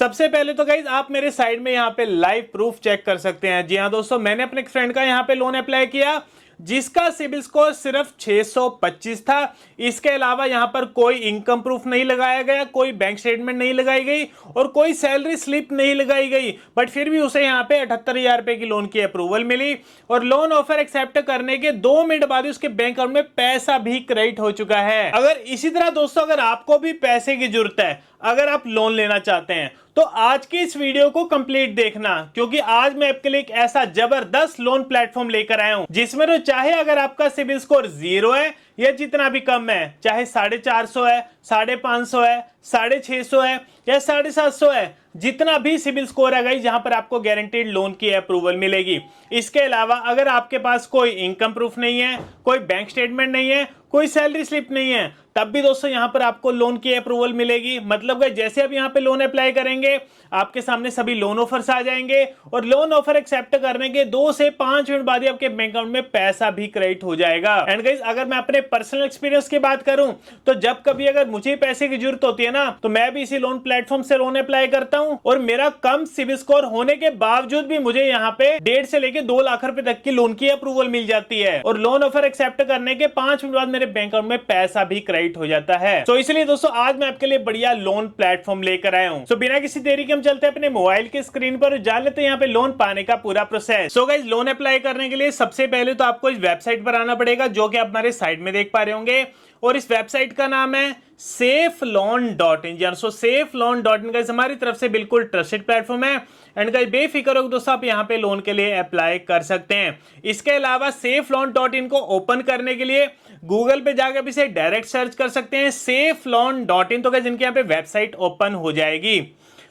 सबसे पहले तो गाइज आप मेरे साइड में यहाँ पे लाइव प्रूफ चेक कर सकते हैं। जी हाँ दोस्तों, मैंने अपने फ्रेंड का यहाँ पे लोन अप्लाई किया जिसका सिबिल स्कोर सिर्फ 625 था। इसके अलावा यहां पर कोई इनकम प्रूफ नहीं लगाया गया, कोई बैंक स्टेटमेंट नहीं लगाई गई और कोई सैलरी स्लिप नहीं लगाई गई, बट फिर भी उसे यहां पे 78,000 रुपए की लोन की अप्रूवल मिली और लोन ऑफर एक्सेप्ट करने के 2 मिनट बाद उसके बैंक अकाउंट में पैसा भी क्रेडिट हो चुका है। अगर इसी तरह दोस्तों अगर आपको भी पैसे की जरूरत है, अगर आप लोन लेना चाहते हैं तो आज की इस वीडियो को कंप्लीट देखना, क्योंकि आज मैं आपके लिए एक ऐसा जबरदस्त लोन प्लेटफॉर्म लेकर आया हूं जिसमें तो चाहे अगर आपका सिबिल स्कोर 0 है या जितना भी कम है, चाहे 450 है, 550 है, 650 है या 750 है, जितना भी सिबिल स्कोर है गाइस, जहां पर आपको गारंटीड लोन की अप्रूवल मिलेगी। इसके अलावा अगर आपके पास कोई इनकम प्रूफ नहीं है, कोई बैंक स्टेटमेंट नहीं है, कोई सैलरी स्लिप नहीं है, तब भी दोस्तों यहां पर आपको लोन की अप्रूवल मिलेगी। मतलब जैसे आप यहां पे लोन अप्लाई करेंगे आपके सामने सभी लोन ऑफर्स आ जाएंगे और लोन ऑफर एक्सेप्ट करने के 2 से 5 मिनट बाद ही आपके बैंक अकाउंट में पैसा भी क्रेडिट हो जाएगा। एंड गाइस अगर मैं अपने पर्सनल एक्सपीरियंस की बात करूं तो जब कभी अगर मुझे पैसे की जरूरत होती है ना, तो मैं भी इसी लोन प्लेटफॉर्म से लोन अप्लाई करता हूं और मेरा कम सिबिल स्कोर होने के बावजूद भी मुझे यहाँ पे 1.5 से लेके 2 लाख रुपए तक की लोन की अप्रूवल मिल जाती है और लोन ऑफर एक्सेप्ट करने के 5 मिनट बाद मेरे बैंक अकाउंट में पैसा भी क्रेडिट हो जाता है। तो इसलिए दोस्तों आज मैं आपके लिए बढ़िया लोन प्लेटफॉर्म लेकर आया हूं। बिना किसी देरी के हम चलते हैं अपने मोबाइल की स्क्रीन पर, जान लेते हैं यहाँ पे लोन पाने का पूरा process. So guys loan apply करने के लिए सबसे पहले तो आपको इस वेबसाइट पर आना पड़ेगा जो कि आप हमारे साइड में देख पा रहे होंगे और इस वेबसाइट का नाम है safeloan.in। सो safeloan.in गाइस हमारी तरफ से बिल्कुल ट्रस्टेड प्लेटफॉर्म है एंड गाइस बेफिक्र हो दोस्तों आप यहाँ पे लोन के लिए अप्लाई कर सकते हैं। इसके अलावा safeloan.in को ओपन करने के लिए गूगल पे जाकर भी इसे डायरेक्ट सर्च कर सकते हैं safeloan.in। तो गाइस इनके यहाँ पे वेबसाइट ओपन हो जाएगी।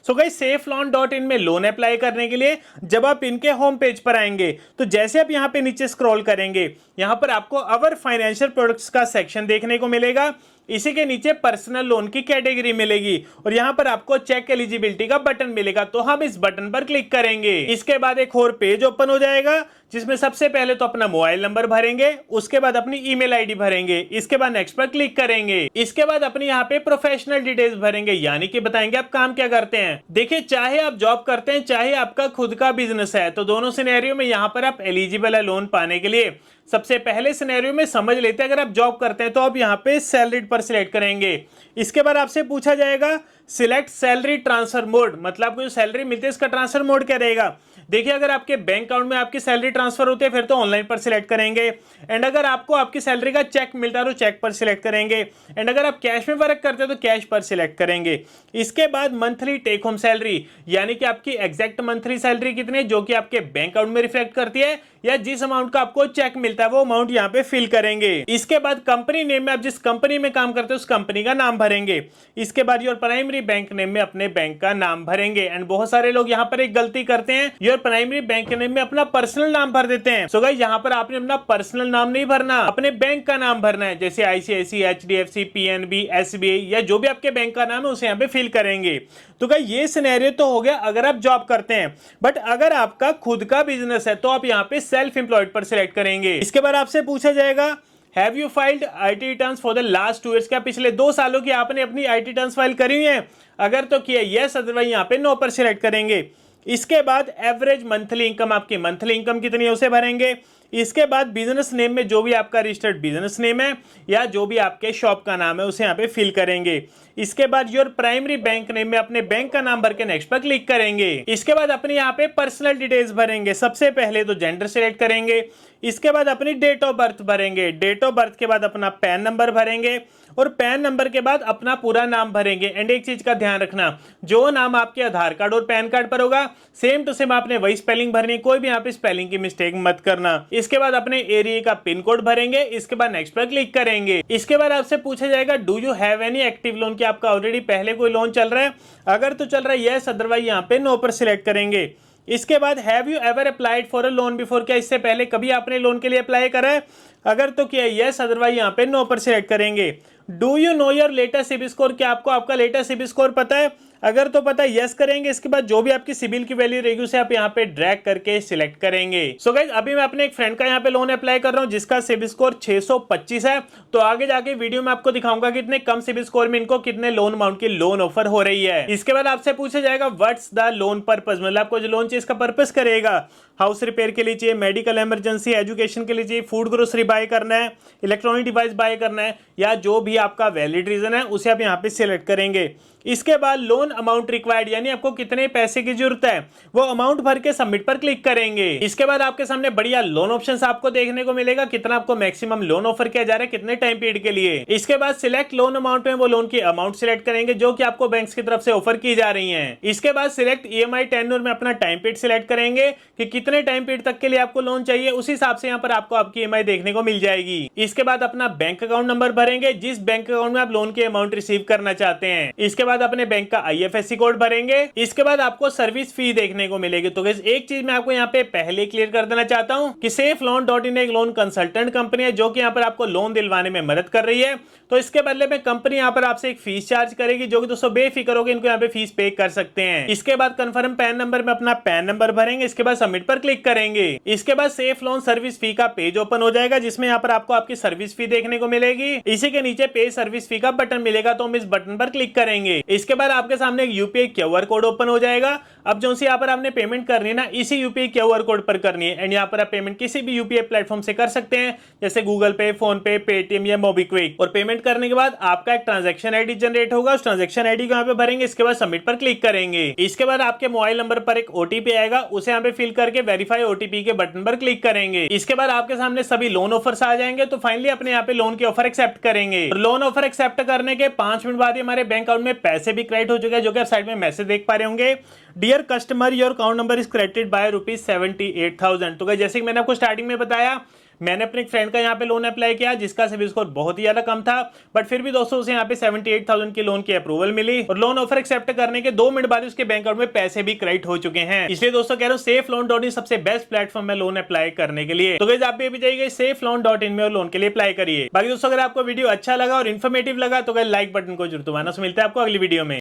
सो गाइस safeloan.in में लोन अप्लाई करने के लिए जब आप इनके होम पेज पर आएंगे तो जैसे आप यहाँ पे नीचे स्क्रॉल करेंगे यहाँ पर आपको अवर फाइनेंशियल प्रोडक्ट्स का सेक्शन देखने को मिलेगा। इसी के नीचे पर्सनल लोन की कैटेगरी मिलेगी और यहाँ पर आपको चेक एलिजिबिलिटी का बटन मिलेगा, तो हम इस बटन पर क्लिक करेंगे। इसके बाद एक और पेज ओपन हो जाएगा जिसमें सबसे पहले तो अपना मोबाइल नंबर भरेंगे, उसके बाद अपनी ईमेल आईडी भरेंगे, इसके बाद नेक्स्ट पर क्लिक करेंगे। इसके बाद अपनी यहाँ पे प्रोफेशनल डिटेल्स भरेंगे, यानी कि बताएंगे आप काम क्या करते हैं। देखिए चाहे आप जॉब करते हैं चाहे आपका खुद का बिजनेस है, तो दोनों सिनेरियो में यहाँ पर आप एलिजिबल है लोन पाने के लिए। सबसे पहले सिनेरियो में समझ लेते हैं, अगर आप जॉब करते हैं तो आप यहाँ पे सैलरीड पर सिलेक्ट करेंगे। इसके बाद आपसे पूछा जाएगा सिलेक्ट सैलरी ट्रांसफर मोड, मतलब आपको जो सैलरी मिलती है इसका ट्रांसफर मोड क्या रहेगा। देखिए अगर आपके बैंक अकाउंट में आपकी सैलरी ट्रांसफर होती है फिर तो ऑनलाइन पर सिलेक्ट करेंगे एंड अगर आपको आपकी सैलरी का चेक मिलता है तो चेक पर सिलेक्ट करेंगे एंड अगर आप कैश में वर्क करते हैं तो कैश पर सिलेक्ट करेंगे। इसके बाद मंथली टेक होम सैलरी, यानी कि आपकी एग्जैक्ट मंथली सैलरी कितनी है जो कि आपके बैंक अकाउंट में रिफ्लेक्ट करती है या जिस अमाउंट का आपको चेक मिलता है वो अमाउंट यहाँ पे फिल करेंगे। इसके बाद कंपनी नेम में आप जिस कंपनी में काम करते हैं उस कंपनी का नाम भरेंगे। इसके बाद योर प्राइमरी बैंक नेम में अपने बैंक का नाम भरेंगे एंड बहुत सारे लोग यहाँ पर एक गलती करते हैं, योर प्राइमरी बैंक नेम में अपना पर्सनल नाम भर देते हैं। सो गाइस यहाँ पर आपने अपना पर्सनल नाम नहीं भरना, अपने बैंक का नाम भरना है, जैसे आईसीआईसी, एचडीएफसी, पीएनबी, एसबीआई या जो भी आपके बैंक का नाम है उसे यहाँ पे फिल करेंगे। तो गाइस ये सिनेरियो तो हो गया अगर आप जॉब करते हैं, बट अगर आपका खुद का बिजनेस है तो आप यहाँ पे सेल्फ एम्प्लॉयड पर सिलेक्ट करेंगे। इसके बाद आपसे पूछा जाएगा have you filed IT returns for the last 2 years, क्या पिछले 2 सालों की आपने अपनी आईटी रिटर्न्स फाइल करी हुई है। अगर तो किया यस, अदरवाइज यहाँ पे नो पर सिलेक्ट करेंगे। इसके बाद एवरेज मंथली इनकम, आपकी मंथली इनकम कितनी है उसे भरेंगे। इसके बाद बिजनेस नेम में जो भी आपका रजिस्टर्ड बिजनेस नेम है या जो भी आपके शॉप का नाम है उसे यहाँ पे फिल करेंगे। इसके बाद योर प्राइमरी बैंक नेम में अपने बैंक का नाम भर के नेक्स्ट पर क्लिक करेंगे। इसके बाद अपने यहाँ पे पर्सनल डिटेल्स भरेंगे। सबसे पहले तो जेंडर सिलेक्ट करेंगे, इसके बाद अपनी डेट ऑफ बर्थ भरेंगे, डेट ऑफ बर्थ के बाद अपना पैन नंबर भरेंगे और पैन नंबर के बाद अपना पूरा नाम भरेंगे। एंड एक चीज का ध्यान रखना, जो नाम आपके आधार कार्ड और पैन कार्ड पर होगा सेम टू सेम आपने वही स्पेलिंग भरनी, कोई भी यहाँ पे स्पेलिंग की मिस्टेक मत करना। इसके बाद अपने एरिया का पिन कोड भरेंगे, इसके बाद नेक्स्ट पर क्लिक करेंगे। इसके बाद आपसे पूछा जाएगा do you have any active lone, कि आपका ऑलरेडी पहले कोई लोन चल रहा है। अगर तो चल रहा है यस, अदरवाइज यहाँ पे नो पर सिलेक्ट करेंगे। इसके बाद have you ever applied for a loan before, क्या इससे पहले कभी आपने लोन के लिए अप्लाई करा है। अगर तो किया यस, अदरवाइज यहाँ पे नो पर सिलेक्ट करेंगे। Do you know your latest CIBIL score, क्या आपको आपका लेटेस्ट सिबिल स्कोर पता है। अगर तो पता यस करेंगे, इसके बाद जो भी आपकी सिबिल की वैल्यू रहेगी उसे आप यहाँ पे ड्रैग करके सिलेक्ट करेंगे। सो गाइस अभी मैं अपने एक फ्रेंड का यहाँ पे लोन अप्लाई कर रहा हूँ जिसका सिबिल स्कोर 625 है। तो आगे जाके वीडियो में आपको दिखाऊंगा कि इतने कम सिबिल स्कोर में इनको कितने लोन अमाउंट की लोन ऑफर हो रही है। इसके बाद आपसे पूछा जाएगा व्हाट्स द लोन पर्पस, मतलब आपको जो लोन चाहिए इसका पर्पस करेगा। हाउस रिपेयर के लिए चाहिए, मेडिकल इमरजेंसी, एजुकेशन के लिए चाहिए, फूड ग्रोसरी बाय करना है, इलेक्ट्रॉनिक डिवाइस बाय करना है, या जो भी आपका वैलिड रीजन है उसे आप यहाँ पे सिलेक्ट करेंगे। इसके बाद लोन अमाउंट रिक्वायर्ड, यानी आपको कितने पैसे की जरूरत है वो अमाउंट भर के सबमिट पर क्लिक करेंगे। इसके बाद आपके सामने बढ़िया लोन ऑप्शंस आपको देखने को मिलेगा, कितना आपको मैक्सिमम लोन ऑफर किया जा रहा है, कितने टाइम पीरियड के लिए। इसके बाद सिलेक्ट लोन अमाउंट में वो लोन की अमाउंट सिलेक्ट करेंगे जो कि आपको बैंक की तरफ से ऑफर की जा रही है। इसके बाद सिलेक्ट ईएमआई टेन्योर में अपना टाइम पीरियड सिलेक्ट करेंगे कि कितने टाइम पीरियड तक के लिए आपको लोन चाहिए, उस हिसाब से यहाँ पर आपको आपकी ईएमआई देखने को मिल जाएगी। इसके बाद अपना बैंक अकाउंट नंबर भरेंगे जिस बैंक अकाउंट में आप लोन की अमाउंट रिसीव करना चाहते हैं। इसके बाद अपने बैंक का IFSC कोड भरेंगे। इसके बाद आपको सर्विस फी देखने को मिलेगी। तो गाइस एक चीज मैं आपको यहाँ पे पहले क्लियर कर देना चाहता हूँ कि SafeLoan.in एक लोन कंसल्टेंट कंपनी है जो कि यहाँ पर आपको लोन दिलवाने में मदद कर रही है। तो इसके बदले में कंपनी यहाँ पर आपसे एक फीस चार्ज करेगी जो कि दोस्तों बेफिक्र होगी, इनको यहाँ पे फीस पे कर सकते हैं। इसके बाद कंफर्म पैन नंबर में अपना पैन नंबर भरेंगे। इसके बाद सबमिट पर क्लिक करेंगे। इसके बाद सेफ लोन सर्विस फी का पेज ओपन हो जाएगा जिसमें यहाँ पर आपको आपकी सर्विस फी देखने को मिलेगी। इसी के नीचे पे सर्विस फी का बटन मिलेगा, तो हम इस बटन पर क्लिक करेंगे। इसके बाद आपके सामने एक यूपीआई क्यूआर कोड ओपन हो जाएगा। अब जो सी यहाँ पर आपने पेमेंट करनी है ना, इसी यूपीआई क्यूआर कोड पर करनी है। एंड यहाँ पर आप पेमेंट किसी भी यूपीआई प्लेटफॉर्म से कर सकते हैं, जैसे गूगल पे, फोन पे, पेटीएम या मोबीक्विक। और पेमेंट करने के बाद आपका एक ट्रांजैक्शन आईडी जनरेट होगा, उस ट्रांजैक्शन आईडी को यहाँ पे भरेंगे। इसके बाद सबमिट पर क्लिक करेंगे। इसके बाद आपके मोबाइल नंबर पर एक ओटीपी आएगा, उसे यहाँ पे फिल करके वेरीफाई ओटीपी के बटन पर क्लिक करेंगे। इसके बाद आपके सामने सभी लोन ऑफर्स आ जाएंगे। तो फाइनली अपने यहाँ पे लोन की ऑफर एक्सेप्ट करेंगे। लोन ऑफर एक्सेप्ट करने के 5 मिनट बाद हमारे बैंक अकाउंट में पैसे भी क्रेडिट हो चुके हैं, जो कि आप साइड में मैसेज देख पा रहे होंगे। Dear customer, your account number is credited by ₹78,000। तो जैसे कि मैंने आपको स्टार्टिंग में बताया, मैंने अपने एक फ्रेंड का यहाँ पे लोन अप्लाई किया जिसका सिबिल स्कोर बहुत ही ज्यादा कम था, बट फिर भी दोस्तों उसे यहाँ पे 78,000 की लोन की अप्रूवल मिली और लोन ऑफर एक्सेप्ट करने के 2 मिनट बाद उसके बैंक अकाउंट में पैसे भी क्रेडिट हो चुके हैं। इसलिए दोस्तों कह रहा हूँ SafeLoan.in सबसे बेस्ट प्लेटफॉर्म है लोन अप्लाई करने के लिए। तो गाइस आप भी जाइए SafeLoan.in में और लोन के लिए अप्लाई करिए। बाकी दोस्तों अगर आपको वीडियो अच्छा लगा और इन्फॉर्मेटिव लगा तो गाइस लाइक बटन को जरूर दबाना। मिलता है आपको अगली वीडियो में।